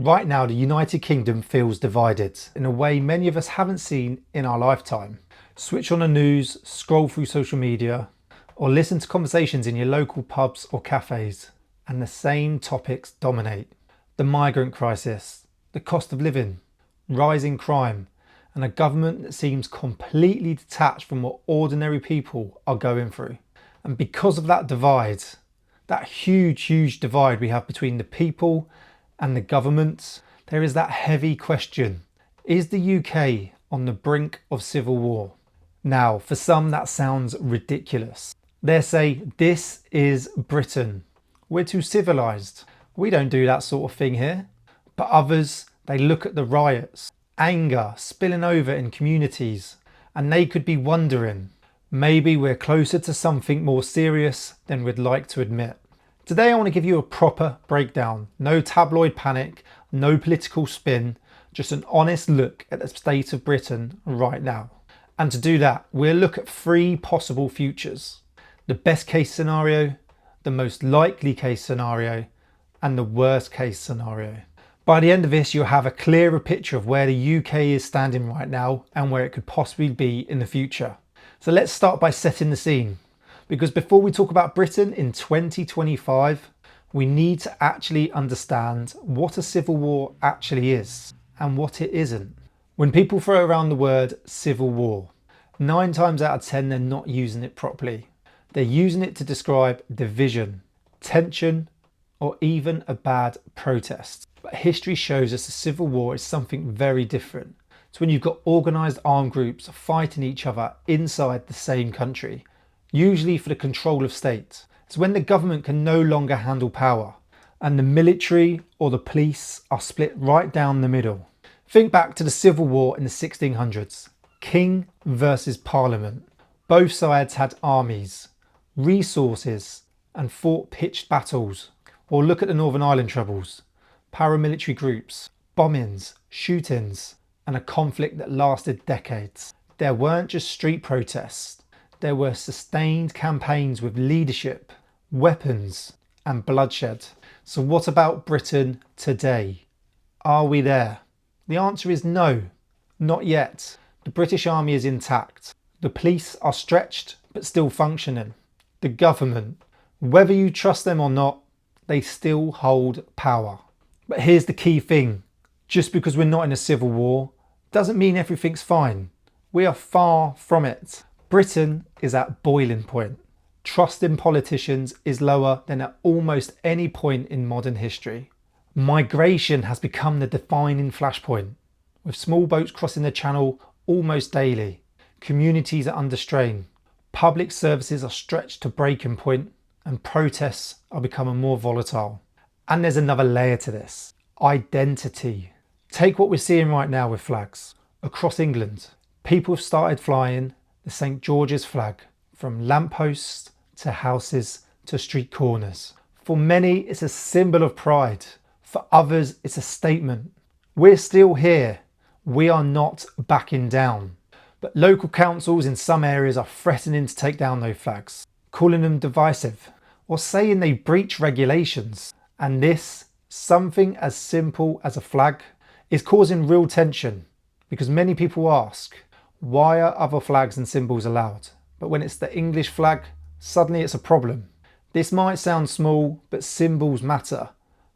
Right now, the United Kingdom feels divided in a way many of us haven't seen in our lifetime. Switch on the news, scroll through social media, or listen to conversations in your local pubs or cafes, and the same topics dominate. The migrant crisis, the cost of living, rising crime, and a government that seems completely detached from what ordinary people are going through. And because of that divide, that huge divide we have between the people and the government, there is that heavy question: is the UK on the brink of civil war? Now, for some that sounds ridiculous. They say, this is Britain. We're too civilised. We don't do that sort of thing here. But others, they look at the riots, anger spilling over in communities, and they could be wondering, maybe we're closer to something more serious than we'd like to admit. Today I want to give you a proper breakdown. No tabloid panic, no political spin, just an honest look at the state of Britain right now. And to do that, we'll look at three possible futures: the best case scenario, the most likely case scenario, and the worst case scenario. By the end of this, you'll have a clearer picture of where the UK is standing right now and where it could possibly be in the future. So let's start by setting the scene. Because before we talk about Britain in 2025, we need to actually understand what a civil war actually is and what it isn't. When people throw around the word civil war, 9 times out of 10 they're not using it properly. They're using it to describe division, tension, or even a bad protest. But history shows us a civil war is something very different. It's when you've got organised armed groups fighting each other inside the same country, usually for the control of state. It's when the government can no longer handle power and the military or the police are split right down the middle. Think back to the Civil War in the 1600s. King versus Parliament. Both sides had armies, resources, and fought pitched battles. Or look at the Northern Ireland Troubles. Paramilitary groups, bombings, shootings, and a conflict that lasted decades. There weren't just street protests. There were sustained campaigns with leadership, weapons, and bloodshed. So what about Britain today? Are we there? The answer is no, not yet. The British Army is intact. The police are stretched but still functioning. The government, whether you trust them or not, they still hold power. But here's the key thing. Just because we're not in a civil war doesn't mean everything's fine. We are far from it. Britain is at boiling point. Trust in politicians is lower than at almost any point in modern history. Migration has become the defining flashpoint, with small boats crossing the channel almost daily. Communities are under strain. Public services are stretched to breaking point, and protests are becoming more volatile. And there's another layer to this: identity. Take what we're seeing right now with flags. Across England, people have started flying the St. George's flag from lampposts to houses to street corners. For many, it's a symbol of pride. For others, it's a statement. We're still here. We are not backing down. But local councils in some areas are threatening to take down those flags, calling them divisive, or saying they breach regulations. And this, something as simple as a flag, is causing real tension, because many people ask, why are other flags and symbols allowed? But when it's the English flag, suddenly it's a problem. This might sound small, but symbols matter.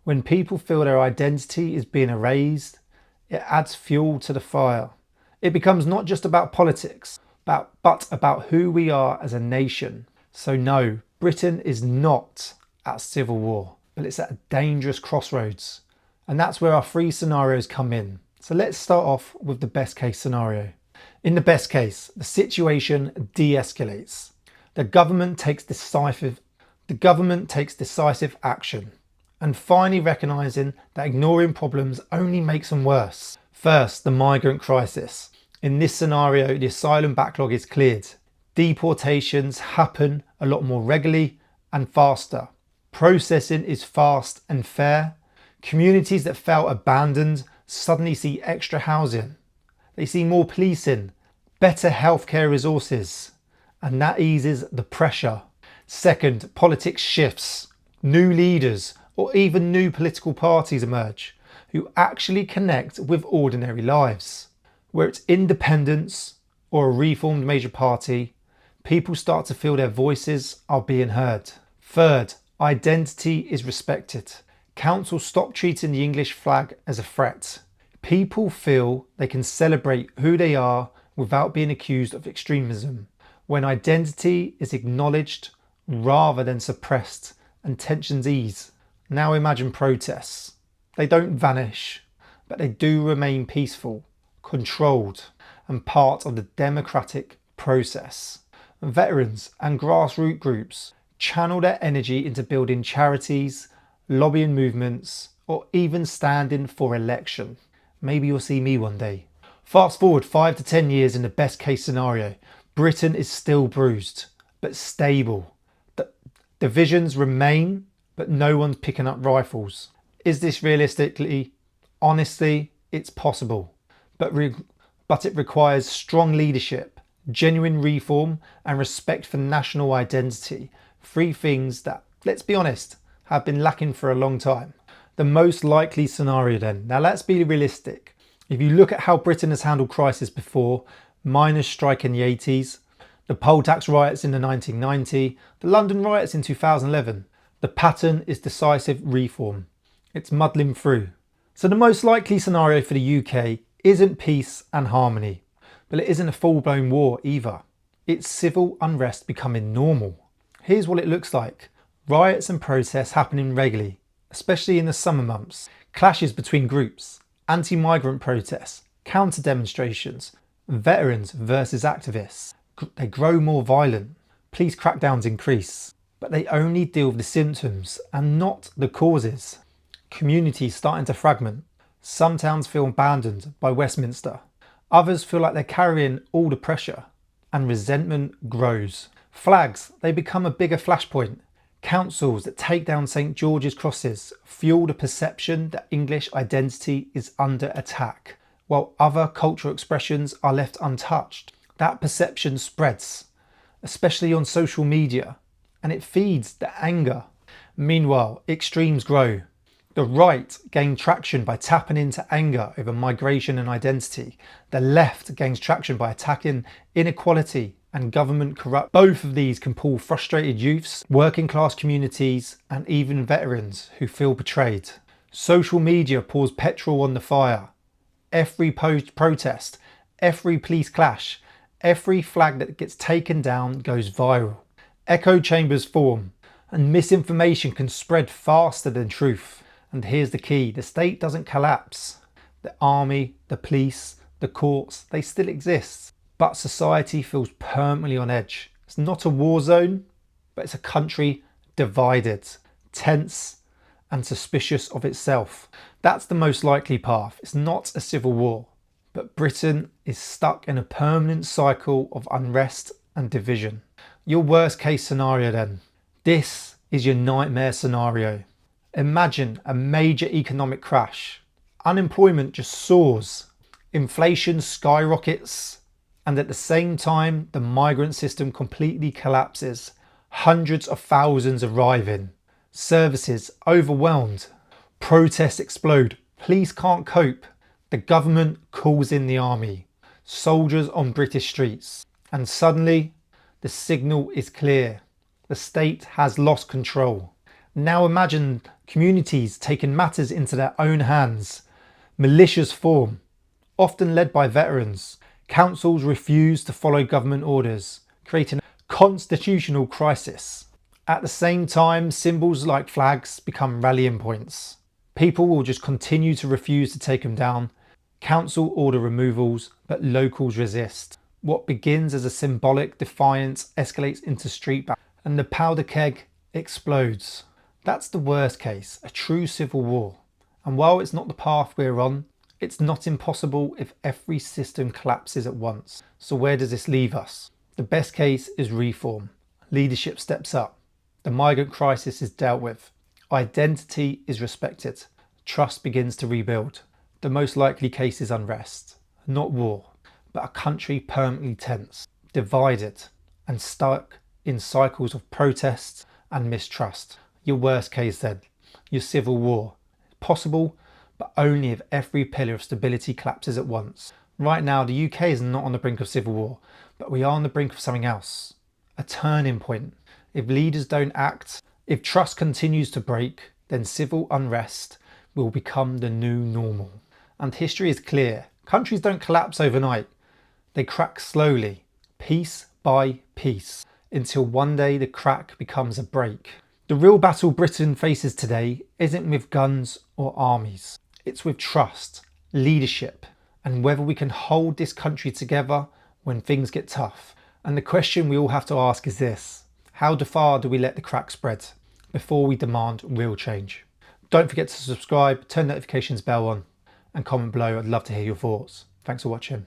When people feel their identity is being erased, it adds fuel to the fire. It becomes not just about politics, but about who we are as a nation. So no, Britain is not at civil war, but it's at a dangerous crossroads. And that's where our three scenarios come in. So let's start off with the best case scenario. In the best case, the situation de-escalates. The government takes decisive action, and finally recognising that ignoring problems only makes them worse. First, the migrant crisis. In this scenario, the asylum backlog is cleared. Deportations happen a lot more regularly and faster. Processing is fast and fair. Communities that felt abandoned suddenly see extra housing. They see more policing, better healthcare resources, and that eases the pressure. Second, politics shifts. New leaders or even new political parties emerge who actually connect with ordinary lives. Where it's independence or a reformed major party, people start to feel their voices are being heard. Third, identity is respected. Councils stop treating the English flag as a threat. People feel they can celebrate who they are without being accused of extremism. When identity is acknowledged rather than suppressed and tensions ease. Now imagine protests. They don't vanish, but they do remain peaceful, controlled, and part of the democratic process. Veterans and grassroots groups channel their energy into building charities, lobbying movements, or even standing for election. Maybe you'll see me one day. Fast forward 5 to 10 years in the best case scenario. Britain is still bruised, but stable. Divisions remain, but no one's picking up rifles. Is this realistically? Honestly, it's possible. But it requires strong leadership, genuine reform, and respect for national identity. 3 things that, let's be honest, have been lacking for a long time. The most likely scenario then. Now let's be realistic. If you look at how Britain has handled crisis before, miners' strike in the 80s, the poll tax riots in the 1990s, the London riots in 2011, the pattern is decisive reform. It's muddling through. So the most likely scenario for the UK isn't peace and harmony, but it isn't a full-blown war either. It's civil unrest becoming normal. Here's what it looks like. Riots and protests happening regularly, especially in the summer months. Clashes between groups, anti-migrant protests, counter-demonstrations, veterans versus activists. They grow more violent. Police crackdowns increase, but they only deal with the symptoms and not the causes. Communities starting to fragment. Some towns feel abandoned by Westminster. Others feel like they're carrying all the pressure, and resentment grows. Flags, they become a bigger flashpoint. Councils that take down St George's crosses fuel the perception that English identity is under attack, while other cultural expressions are left untouched. That perception spreads, especially on social media, and it feeds the anger. Meanwhile, extremes grow. The right gain traction by tapping into anger over migration and identity. The left gains traction by attacking inequality and government corruption. Both of these can pull frustrated youths, working class communities, and even veterans who feel betrayed. Social media pours petrol on the fire. Every protest, every police clash, every flag that gets taken down goes viral. Echo chambers form, and misinformation can spread faster than truth. And here's the key, the state doesn't collapse. The army, the police, the courts, they still exist. But society feels permanently on edge. It's not a war zone, but it's a country divided, tense, and suspicious of itself. That's the most likely path. It's not a civil war, but Britain is stuck in a permanent cycle of unrest and division. Your worst case scenario then. This is your nightmare scenario. Imagine a major economic crash. Unemployment just soars. Inflation skyrockets. And at the same time, the migrant system completely collapses. Hundreds of thousands arriving. Services overwhelmed. Protests explode. Police can't cope. The government calls in the army. Soldiers on British streets. And suddenly, the signal is clear. The state has lost control. Now imagine communities taking matters into their own hands. Militias form, often led by veterans. Councils refuse to follow government orders, creating a constitutional crisis. At the same time, symbols like flags become rallying points. People will just continue to refuse to take them down. Council order removals, but locals resist. What begins as a symbolic defiance escalates into street battle, and the powder keg explodes. That's the worst case, a true civil war. And while it's not the path we're on, it's not impossible if every system collapses at once. So where does this leave us? The best case is reform. Leadership steps up. The migrant crisis is dealt with. Identity is respected. Trust begins to rebuild. The most likely case is unrest. Not war, but a country permanently tense, divided, and stuck in cycles of protests and mistrust. Your worst case then, your civil war. Possible, but only if every pillar of stability collapses at once. Right now, the UK is not on the brink of civil war, but we are on the brink of something else. A turning point. If leaders don't act, if trust continues to break, then civil unrest will become the new normal. And history is clear. Countries don't collapse overnight. They crack slowly, piece by piece, until one day the crack becomes a break. The real battle Britain faces today isn't with guns or armies. It's with trust, leadership, and whether we can hold this country together when things get tough. And the question we all have to ask is this: how far do we let the crack spread before we demand real change? Don't forget to subscribe, turn notifications bell on, and comment below. I'd love to hear your thoughts. Thanks for watching.